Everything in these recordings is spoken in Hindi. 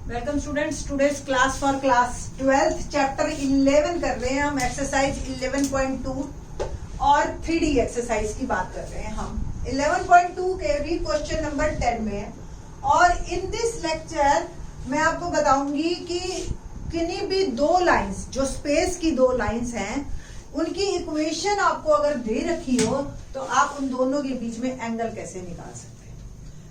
Welcome students, today's class for class 12th chapter 11 कर रहे हैं हम। एक्सरसाइज 11.2 और 3D एक्सरसाइज की बात कर रहे हैं हम। 11.2 के भी क्वेश्चन नंबर 10 में है और इन दिस लेक्चर मैं आपको बताऊंगी कि किन्हीं भी दो लाइंस, जो स्पेस की दो लाइंस हैं, उनकी इक्वेशन आपको अगर दे रखी हो तो आप उन दोनों के बीच में एंगल कैसे निकाल सकते हैं।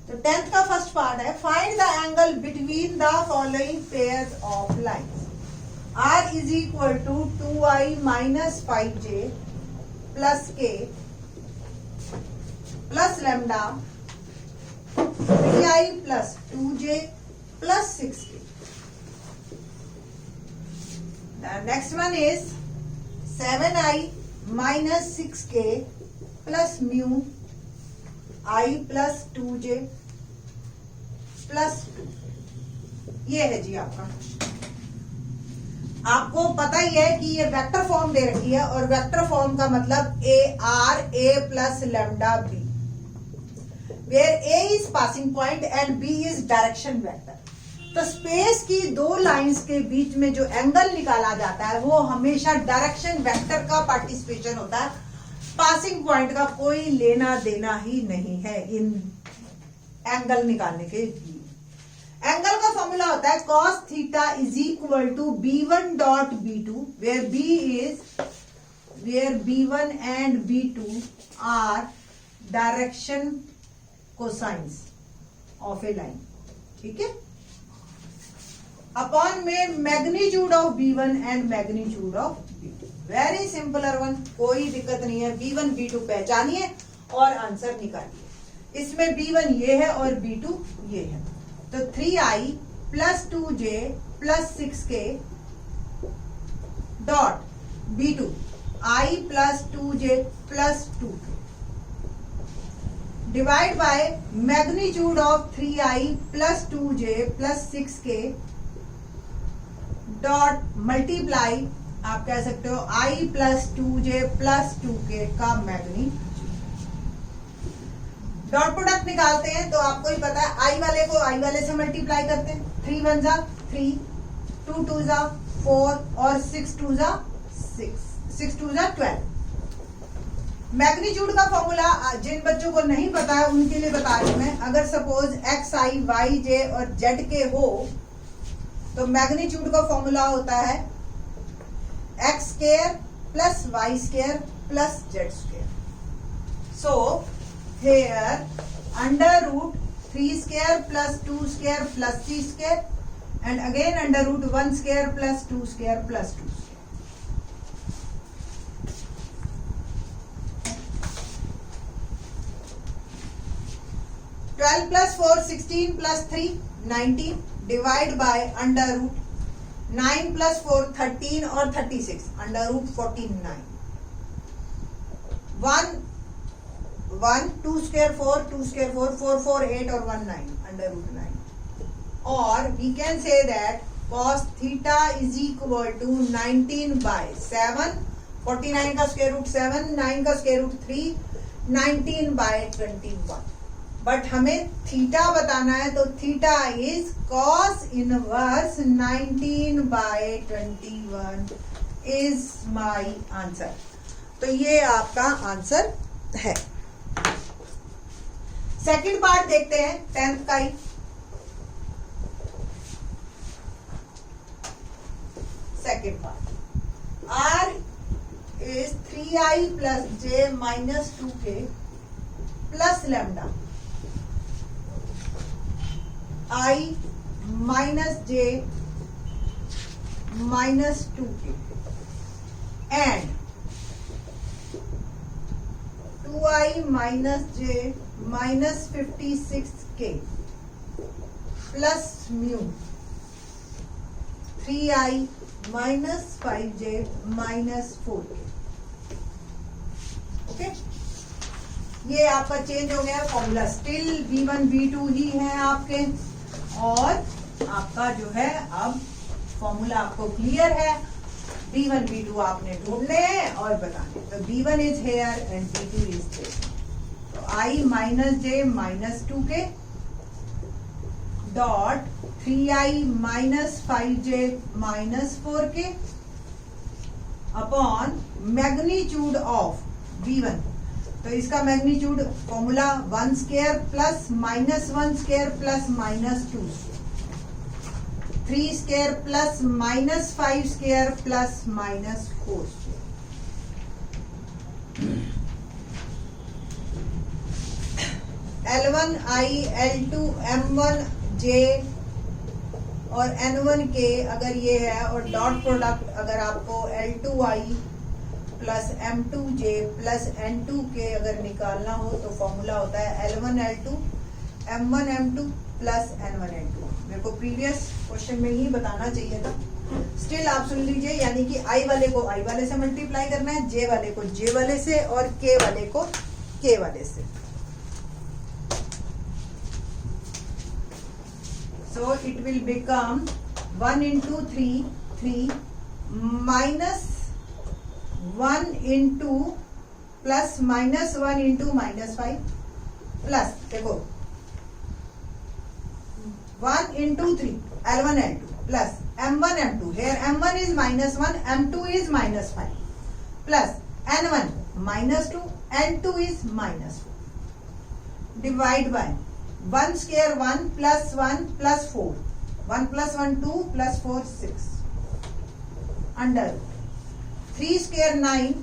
तो 10th का फर्स्ट पार्ट है, find the angle between the following pairs of lines. R is equal to 2i minus 5j plus k plus lambda 3i plus 2j plus 6k। The next one is 7i minus 6k plus mu I plus 2j plus 2। ये है जी आपका। आपको पता ही है कि ये वेक्टर फॉर्म दे रखी है और वेक्टर फॉर्म का मतलब a r a plus lambda b, where a is passing point and b is direction vector. तो स्पेस की दो लाइंस के बीच में जो एंगल निकाला जाता है वो हमेशा डायरेक्शन वेक्टर का पार्टिसिपेशन होता है। पासिंग पॉइंट का कोई लेना देना ही नहीं है इन एंगल निकालने के लिए। एंगल का फॉर्मूला होता है cos theta is equal to b1 dot b2 where b1 and b2 are direction cosines of a line. ठीक है, अपॉन में magnitude of b1 and magnitude of b2। Very simpler one, कोई दिक्कत नहीं है। b1 b2 पहचानिए और आंसर निकालिए। इसमें b1 ये है और b2 ये है, तो 3i plus 2j plus 6k dot b2 i plus 2j plus 2k divide by magnitude of 3i plus 2j plus 6k dot multiply, आप कह सकते हो i plus 2j plus 2k का मैग्नीट्यूड। डॉट प्रोडक्ट निकालते हैं तो आपको ही पता है, आई वाले को आई वाले से मल्टीप्लाई करते हैं। 3 1 जा 3, 2 2 जा 4 और 6 2 जा 6 2 जा 12। मैग्नीट्यूड का फॉर्मूला जिन बच्चों को नहीं पता है उनके लिए बता रही हूं मैं। अगर सपोज एक्स आई वाई जे और जेड के हो तो मैग्नीट्यूड का फॉर्मूला होता है x square plus y square plus z square. So here under root 3 square plus 2 square plus 3 square and again under root 1 square plus 2 square plus 2 square। 12 plus 4 16 plus 3 19 divide by under root 9 plus 4 13 और 36 under root 49। 1 2 square 4 2 square 4 4 4 8 और 1 9 under root 9। और we can say that cos theta is equal to 19 by 7, 49 का स्क्वायर रूट 7, 9 का स्क्वायर रूट 3, 19 by 21। बट हमें थीटा बताना है तो theta is cos inverse 19 by 21 is my answer. तो ये आपका आंसर है। सेकंड पार्ट देखते हैं 10th का ही। Second part, R is 3i plus j minus 2k plus lambda i minus j minus 2k and 2i minus j minus 56k plus mu 3i minus 5j minus 4k। Okay, ये आपका चेंज हो गया फॉर्मूला। स्टिल b1 b2 ही है आपके और आपका जो है अब फॉर्मूला आपको क्लियर है। b1 b2 आपने ढूंढने हैं और बताने। तो b1 is here and b2 is there. तो i minus j minus 2k dot 3i minus 5j minus 4k upon magnitude of v1। तो इसका magnitude formula 1 square plus minus 1 square plus minus 2 3 square plus minus 5 square plus minus 4 L1i L2 M1j और N1k अगर ये है और डॉट प्रोडक्ट अगर आपको L2i plus M2j plus N2k अगर निकालना हो तो फॉर्मूला होता है L1 L2 M1 M2 plus N1 N2। मेरे को प्रीवियस क्वेश्चन में ही बताना चाहिए था। स्टिल आप सुन लीजिए, यानी कि I वाले को I वाले से मल्टीप्लाई करना है, J वाले को J वाले से और K वाले को K वाले से। So it will become 1 into 3 3 minus 1 into plus minus 1 into minus 5 plus देखो 1 into 3 L1 L2 plus M1 M2, here M1 is minus 1, M2 is minus 5 plus N1 minus 2, N2 is minus 4 divide by 1 square 1 plus 1 plus 4 1 plus 1 2 plus 4 6 under 3 square 9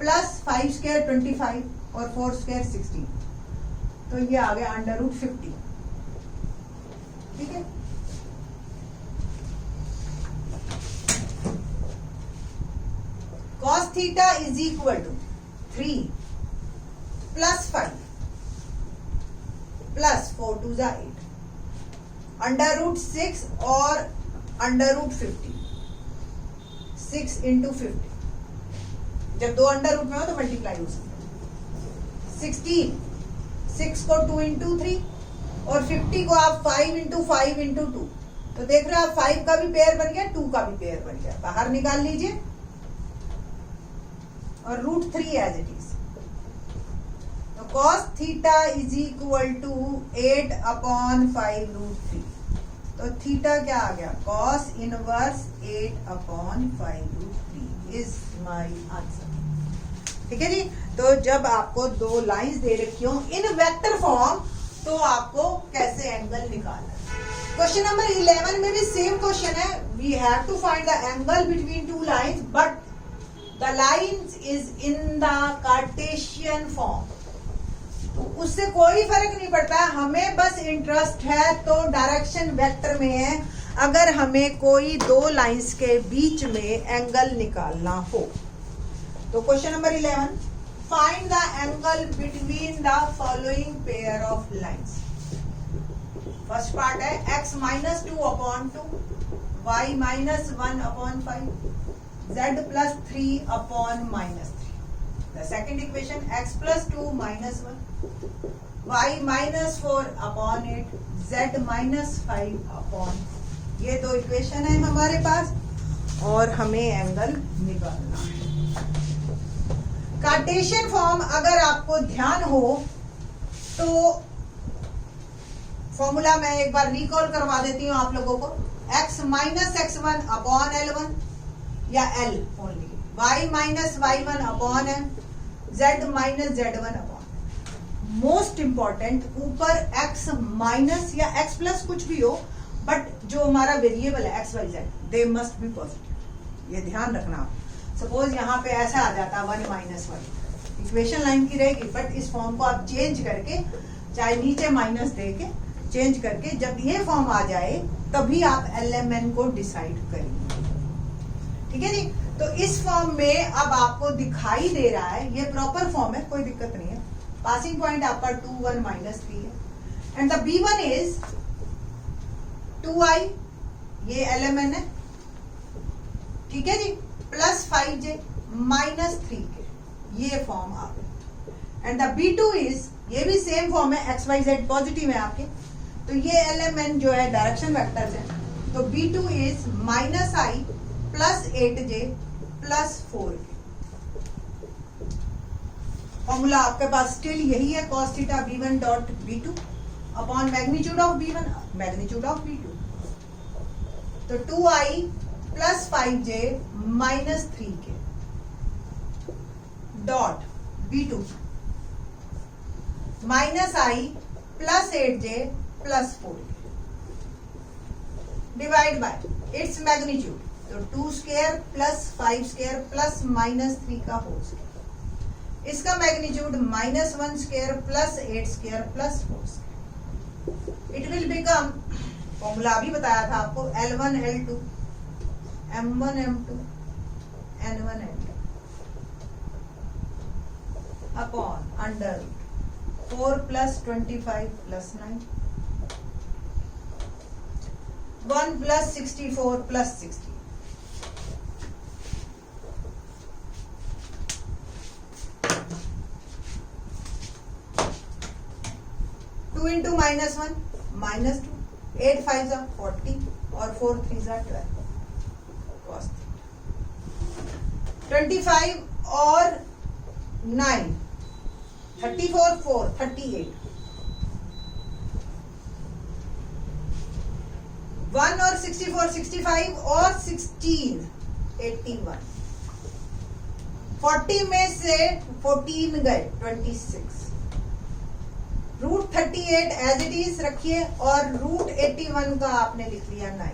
plus 5 square 25 और 4 square 16। तो ये आ गया अंडर रूट 50। ठीक है, cos theta is equal to 3 plus 5 plus 4 2 जा 8 अंडर रूट 6 और अंडर रूट 50 6 इंटू 50। जब दो अंडर रूट में हो तो मल्टीप्लाई हो सकता है। 16 6 को 2 इंटू 3 और 50 को आप 5 इंटू 5 इंटू 2। तो देख रहे हो आप 5 का भी पेयर बन गया, 2 का भी पेयर बन गया, बाहर निकाल लीजिए और रूट 3 एज इट इज। तो cos theta is equal to 8 upon 5 root 3। तो थीटा क्या आ गया, cos inverse 8 upon 5 root 3 is my answer. ठीक है जी। तो जब आपको दो लाइंस दे रखी हो इन वेक्टर फॉर्म तो आपको कैसे एंगल निकालना है। क्वेश्चन नंबर 11 में भी सेम क्वेश्चन है, we have to find the angle between two lines but the lines is in the Cartesian form. तो उससे कोई फर्क नहीं पड़ता, हमें बस इंटरेस्ट है तो डायरेक्शन वेक्टर में है। अगर हमें कोई दो लाइंस के बीच में एंगल निकालना हो तो question number 11, find the angle between the following pair of lines. First part है x minus 2 upon 2, y minus 1 upon 5, z plus 3 upon minus 3। The second equation x plus 2 minus 1, y minus 4 upon 8, z minus 5 upon. ये दो इक्वेशन है हमारे पास और हमें एंगल निकालना है। कार्टेशियन फॉर्म अगर आपको ध्यान हो तो फॉर्मूला मैं एक बार रिकॉल करवा देती हूं आप लोगों को। x minus x1 upon L1 या L only, y minus y1 upon M, z minus z1 upon. Most important, ऊपर x माइनस या x प्लस कुछ भी हो बट जो हमारा वेरिएबल है x y z they must be positive, ये ध्यान रखना। सपोज यहाँ पे ऐसा आ जाता 1 माइनस 1, इक्वेशन लाइन की रहेगी बट इस फॉर्म को आप चेंज करके, चाहे नीचे माइनस दे के चेंज करके, जब ये फॉर्म आ जाए तभी आप LMN को डिसाइड करेंगे। ठीक है जी। तो इस फॉर्म में अब आपको दिखाई दे रहा है, ये प्रॉपर फॉर्म है, कोई दिक्कत नहीं है। पासिंग पॉइंट आपका 2 1 माइनस 3 है and the B1 is 2i, ये LMN है। ठीक है जी, प्लस 5j माइनस 3k, ये फॉर्म आ गया। एंड द B2 इज, ये भी सेम फॉर्म है, x y z पॉजिटिव है आपके, तो ये LMN जो है डायरेक्शन वेक्टर्स है। तो B2 is minus i plus 8j plus 4k। Formula आपके पास स्टिल यही है, cos theta B1 dot B2 upon magnitude of B1 magnitude of B2, तो 2i plus 5j minus 3k dot B2 minus i plus 8j plus 4k divide by its magnitude, तो 2 square plus 5 square plus minus 3 का होल स्क्वायर, इसका magnitude minus 1 square plus 8 square plus 4 square. It will become, formula अभी बताया था आपको, L1 L2 M1 M2 N1 N2 upon under 4 plus 25 plus 9 1 plus 64 plus 60, two into minus 1 minus 2, 8 5 जा 40 और 4 3 जा 12 cos 25 और 9 34 4 38, 1 और 64 65 और 16 81, 40 में से 14 गए 26, रूट 38 एज इट इज रखिए और रूट 81 का आपने लिख लिया 9,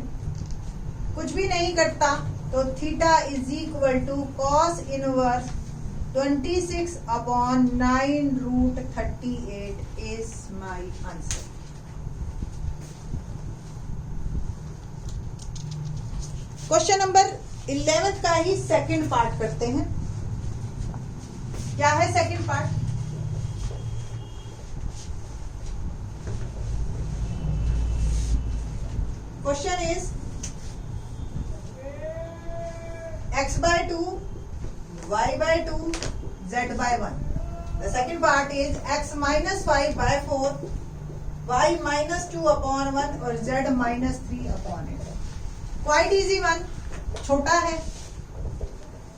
कुछ भी नहीं कटता, तो theta is equal to cos inverse 26 upon 9 root 38 is my answer. Question number 11 का ही सेकंड पार्ट करते हैं। क्या है second part? Question is x by 2, y by 2, z by 1. The second part is x minus 5 by 4, y minus 2 upon 1 और z minus 3 upon 8. Quite easy one, छोटा है।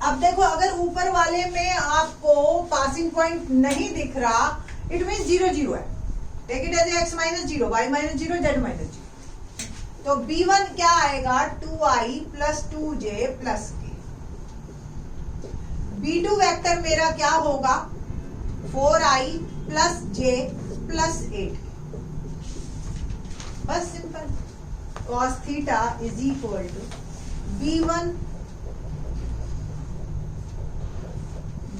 अब देखो, अगर ऊपर वाले में आपको पासिंग पॉइंट नहीं दिख रहा, इट मीन 0 0 है। Take it as x minus 0, y minus 0, z minus 0। तो B1 क्या आएगा? 2i plus 2j plus k। B2 vector मेरा क्या होगा? 4i plus j plus 8। बस simple. cos theta is equal to B1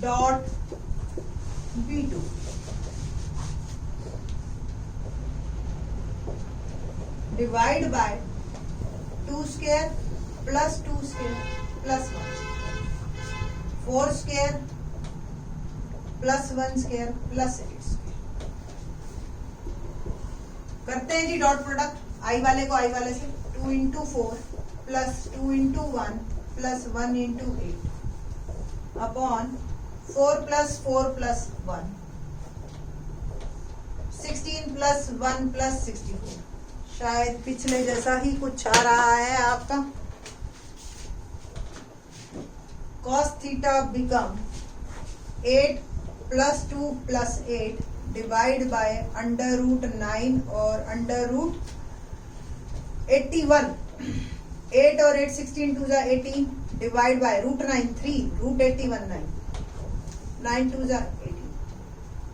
dot B2 divide by 2 square plus 2 square plus 1 4 square plus 1 square plus 8 square. करते हैं जी डॉट प्रोडक्ट, आई वाले को आई वाले से, 2 into 4 plus 2 into 1 plus 1 into 8 upon 4 plus 4 plus 1 16 plus 1 plus 64। शायद पिछले जैसा ही कुछ आ रहा है आपका। cos theta become 8 plus 2 plus 8 divide by under root 9 और अंडर रूट 81। 8 और 8 16 2 जा 18 डिवाइड बाय रूट 9 3 रूट 81 9 9 2 जा 18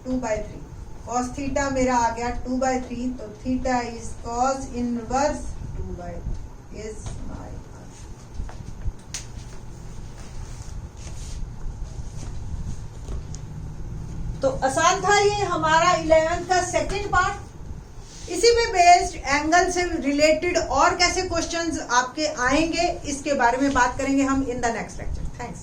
2 by 3। cos थीटा मेरा आ गया 2 by 3, तो theta is cos inverse 2 by is my answer. तो आसान था ये हमारा 11th का सेकंड पार्ट। इसी में बेस्ड एंगल से रिलेटेड और कैसे क्वेश्चंस आपके आएंगे, इसके बारे में बात करेंगे हम in the next lecture. Thanks.